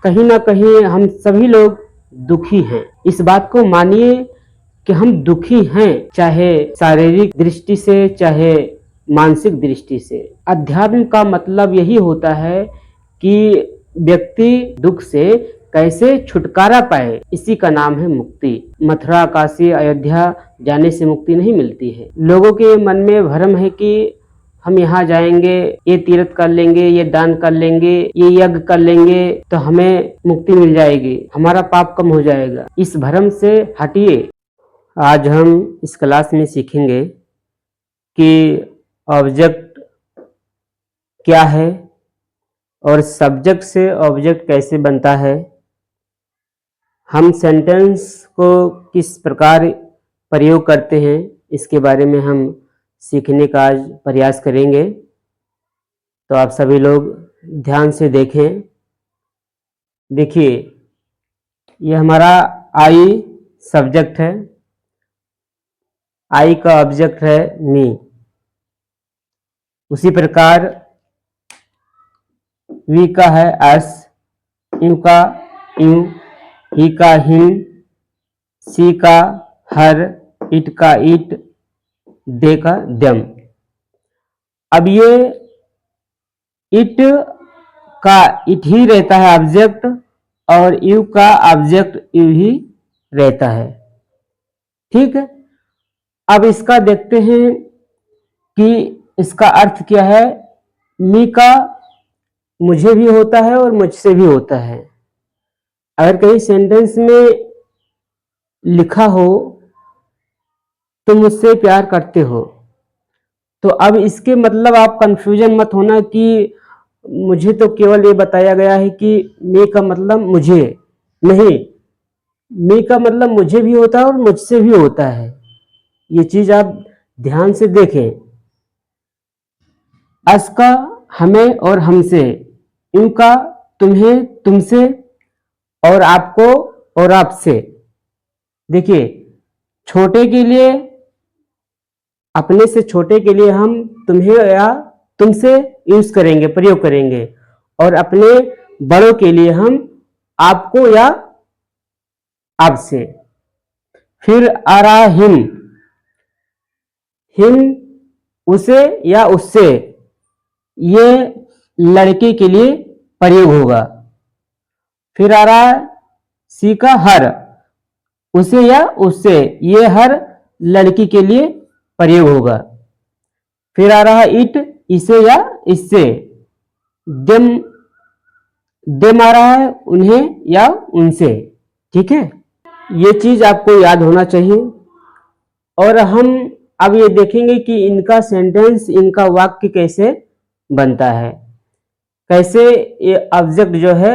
कहीं ना कहीं हम सभी लोग दुखी हैं। इस बात को मानिए कि हम दुखी हैं, चाहे शारीरिक दृष्टि से चाहे मानसिक दृष्टि से। अध्यात्म का मतलब यही होता है कि व्यक्ति दुख से कैसे छुटकारा पाए, इसी का नाम है मुक्ति। मथुरा, काशी, अयोध्या जाने से मुक्ति नहीं मिलती है। लोगों के मन में भ्रम है कि हम यहाँ जाएंगे, ये तीर्थ कर लेंगे, ये दान कर लेंगे, ये यज्ञ कर लेंगे तो हमें मुक्ति मिल जाएगी, हमारा पाप कम हो जाएगा। इस भ्रम से हटिए। आज हम इस क्लास में सीखेंगे कि ऑब्जेक्ट क्या है और सब्जेक्ट से ऑब्जेक्ट कैसे बनता है। हम सेंटेंस को किस प्रकार प्रयोग करते हैं, इसके बारे में हम सीखने का आज प्रयास करेंगे। तो आप सभी लोग ध्यान से देखें। देखिए, ये हमारा आई सब्जेक्ट है, आई का ऑब्जेक्ट है मी। उसी प्रकार वी का है अस, यू का यू, ही का हिम, सी का हर, इट का इट, दे का दम। अब ये इट का इट ही रहता है ऑब्जेक्ट और यू का ऑब्जेक्ट यू ही रहता है। ठीक है, अब इसका देखते हैं कि इसका अर्थ क्या है। मी का मुझे भी होता है और मुझसे भी होता है। अगर कहीं सेंटेंस में लिखा हो तुम मुझसे प्यार करते हो, तो अब इसके मतलब आप कंफ्यूजन मत होना कि मुझे तो केवल ये बताया गया है कि मी का मतलब मुझे नहीं, मी का मतलब मुझे भी होता है और मुझसे भी होता है। ये चीज आप ध्यान से देखें। अस का हमें और हमसे, यू का तुम्हें तुमसे और आपको और आपसे। देखिए, छोटे के लिए, अपने से छोटे के लिए हम तुम्हें या तुमसे यूज करेंगे, प्रयोग करेंगे, और अपने बड़ों के लिए हम आपको या आपसे। फिर आ रहा हिम, हिम उसे या उससे, ये लड़के के लिए प्रयोग होगा। फिर आ रहा है सी का हर, उसे या उससे, ये हर लड़की के लिए प्रयोग होगा। फिर आ रहा है इट, इसे या इससे। देम, देम आ रहा है उन्हें या उनसे। ठीक है, ये चीज आपको याद होना चाहिए। और हम अब ये देखेंगे कि इनका सेंटेंस, इनका वाक्य कैसे बनता है, कैसे ये ऑब्जेक्ट जो है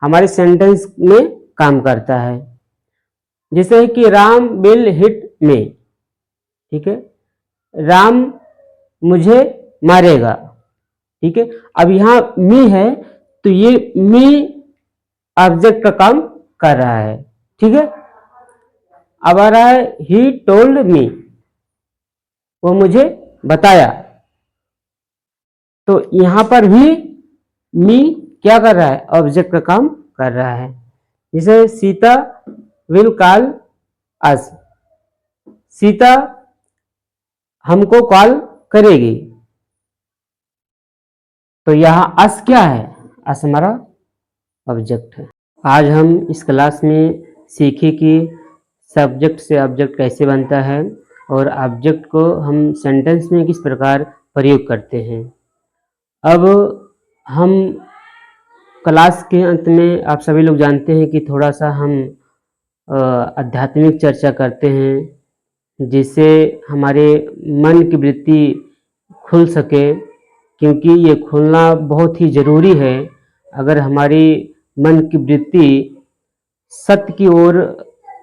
हमारे सेंटेंस में काम करता है। जैसे कि राम विल हिट मी, ठीक है, राम मुझे मारेगा। ठीक है, अब यहां मी है तो ये मी ऑब्जेक्ट का काम कर रहा है। ठीक है, अब आ रहा है ही टोल्ड मी, वो मुझे बताया। तो यहां पर भी मी क्या कर रहा है, ऑब्जेक्ट का काम कर रहा है। जैसे सीता विल कॉल अस, सीता हमको कॉल करेगी। तो यहां अस क्या है, अस हमारा ऑब्जेक्ट है। आज हम इस क्लास में सीखे कि सब्जेक्ट से ऑब्जेक्ट कैसे बनता है और ऑब्जेक्ट को हम सेंटेंस में किस प्रकार प्रयोग करते हैं। अब हम क्लास के अंत में, आप सभी लोग जानते हैं कि थोड़ा सा हम आध्यात्मिक चर्चा करते हैं, जिससे हमारे मन की वृत्ति खुल सके, क्योंकि ये खुलना बहुत ही ज़रूरी है। अगर हमारी मन की वृत्ति सत्य की ओर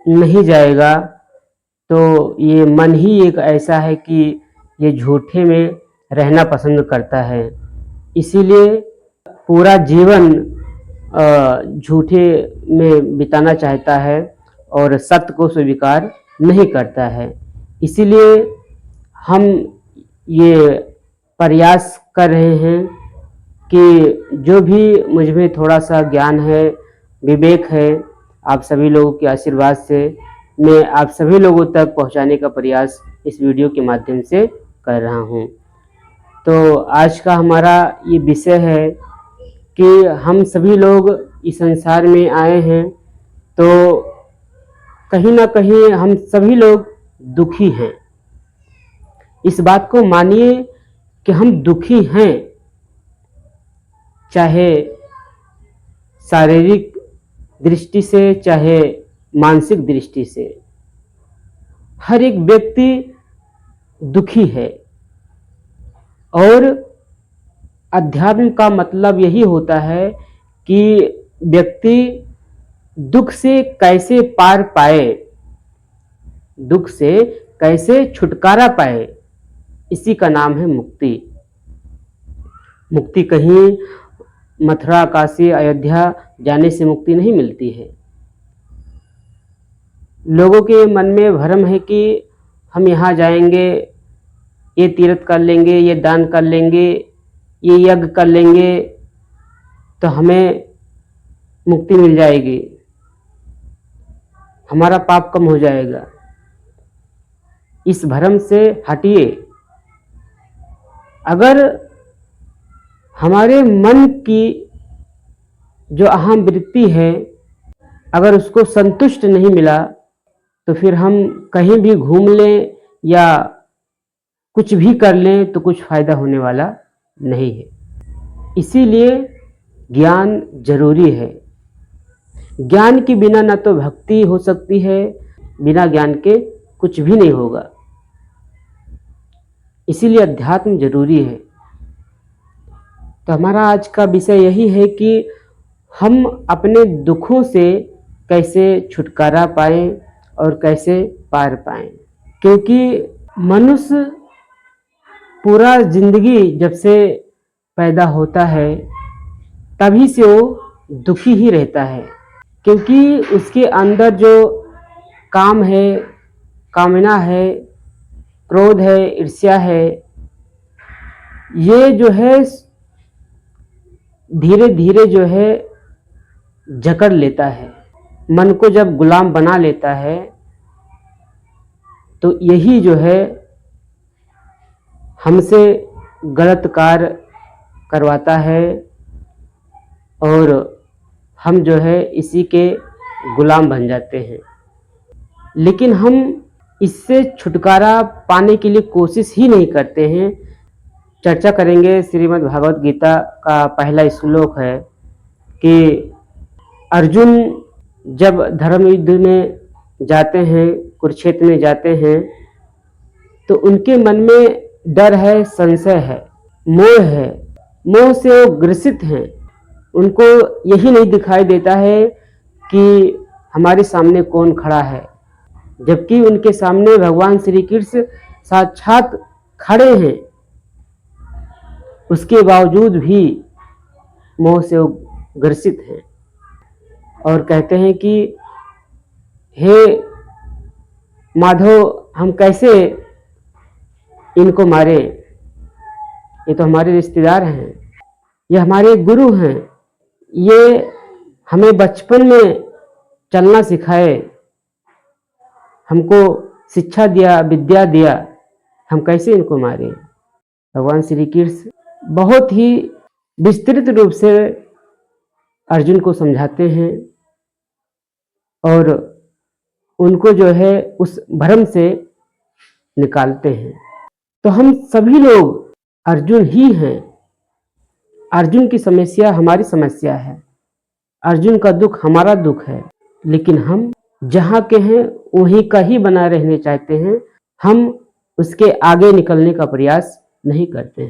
नहीं जाएगा तो ये मन ही एक ऐसा है कि ये झूठे में रहना पसंद करता है। इसीलिए पूरा जीवन झूठे में बिताना चाहता है और सत्य को स्वीकार नहीं करता है। इसीलिए हम ये प्रयास कर रहे हैं कि जो भी मुझ में थोड़ा सा ज्ञान है विवेक है, आप सभी लोगों के आशीर्वाद से मैं आप सभी लोगों तक पहुंचाने का प्रयास इस वीडियो के माध्यम से कर रहा हूं। तो आज का हमारा ये विषय है कि हम सभी लोग इस संसार में आए हैं तो कहीं ना कहीं हम सभी लोग दुखी हैं। इस बात को मानिए कि हम दुखी हैं, चाहे शारीरिक दृष्टि से चाहे मानसिक दृष्टि से। हर एक व्यक्ति दुखी है और अध्यात्म का मतलब यही होता है कि व्यक्ति दुख से कैसे पार पाए, दुख से कैसे छुटकारा पाए, इसी का नाम है मुक्ति। मुक्ति कहीं मथुरा, काशी, अयोध्या जाने से मुक्ति नहीं मिलती है। लोगों के मन में भ्रम है कि हम यहाँ जाएंगे, ये तीर्थ कर लेंगे, ये दान कर लेंगे, ये यज्ञ कर लेंगे तो हमें मुक्ति मिल जाएगी, हमारा पाप कम हो जाएगा। इस भ्रम से हटिए। अगर हमारे मन की जो अहम वृत्ति है, अगर उसको संतुष्ट नहीं मिला तो फिर हम कहीं भी घूम लें या कुछ भी कर लें तो कुछ फायदा होने वाला नहीं है। इसीलिए ज्ञान जरूरी है। ज्ञान के बिना ना तो भक्ति हो सकती है, बिना ज्ञान के कुछ भी नहीं होगा। इसीलिए अध्यात्म जरूरी है। तो हमारा आज का विषय यही है कि हम अपने दुखों से कैसे छुटकारा पाएं और कैसे पार पाएं। क्योंकि मनुष्य पूरा जिंदगी जब से पैदा होता है तभी से वो दुखी ही रहता है, क्योंकि उसके अंदर जो काम है, कामना है, क्रोध है, ईर्ष्या है, ये जो है धीरे धीरे जो है जकड़ लेता है। मन को जब गुलाम बना लेता है तो यही जो है हमसे गलत कार्य करवाता है और हम जो है इसी के गुलाम बन जाते हैं। लेकिन हम इससे छुटकारा पाने के लिए कोशिश ही नहीं करते हैं। चर्चा करेंगे श्रीमद् भागवत गीता का पहला श्लोक है कि अर्जुन जब धर्म युद्ध में जाते हैं, कुरुक्षेत्र में जाते हैं, तो उनके मन में डर है, संशय है, मोह है। मोह से वो ग्रसित हैं। उनको यही नहीं दिखाई देता है कि हमारे सामने कौन खड़ा है, जबकि उनके सामने भगवान श्री कृष्ण साक्षात खड़े हैं। उसके बावजूद भी मोह से वो ग्रसित हैं और कहते हैं कि हे माधव, हम कैसे इनको मारे, ये तो हमारे रिश्तेदार हैं, ये हमारे गुरु हैं, ये हमें बचपन में चलना सिखाए, हमको शिक्षा दिया, विद्या दिया, हम कैसे इनको मारे। भगवान श्री कृष्ण बहुत ही विस्तृत रूप से अर्जुन को समझाते हैं और उनको जो है उस भ्रम से निकालते हैं। तो हम सभी लोग अर्जुन ही हैं। अर्जुन की समस्या हमारी समस्या है, अर्जुन का दुख हमारा दुख है, लेकिन हम जहाँ के हैं वहीं का ही बना रहने चाहते हैं। हम उसके आगे निकलने का प्रयास नहीं करते हैं।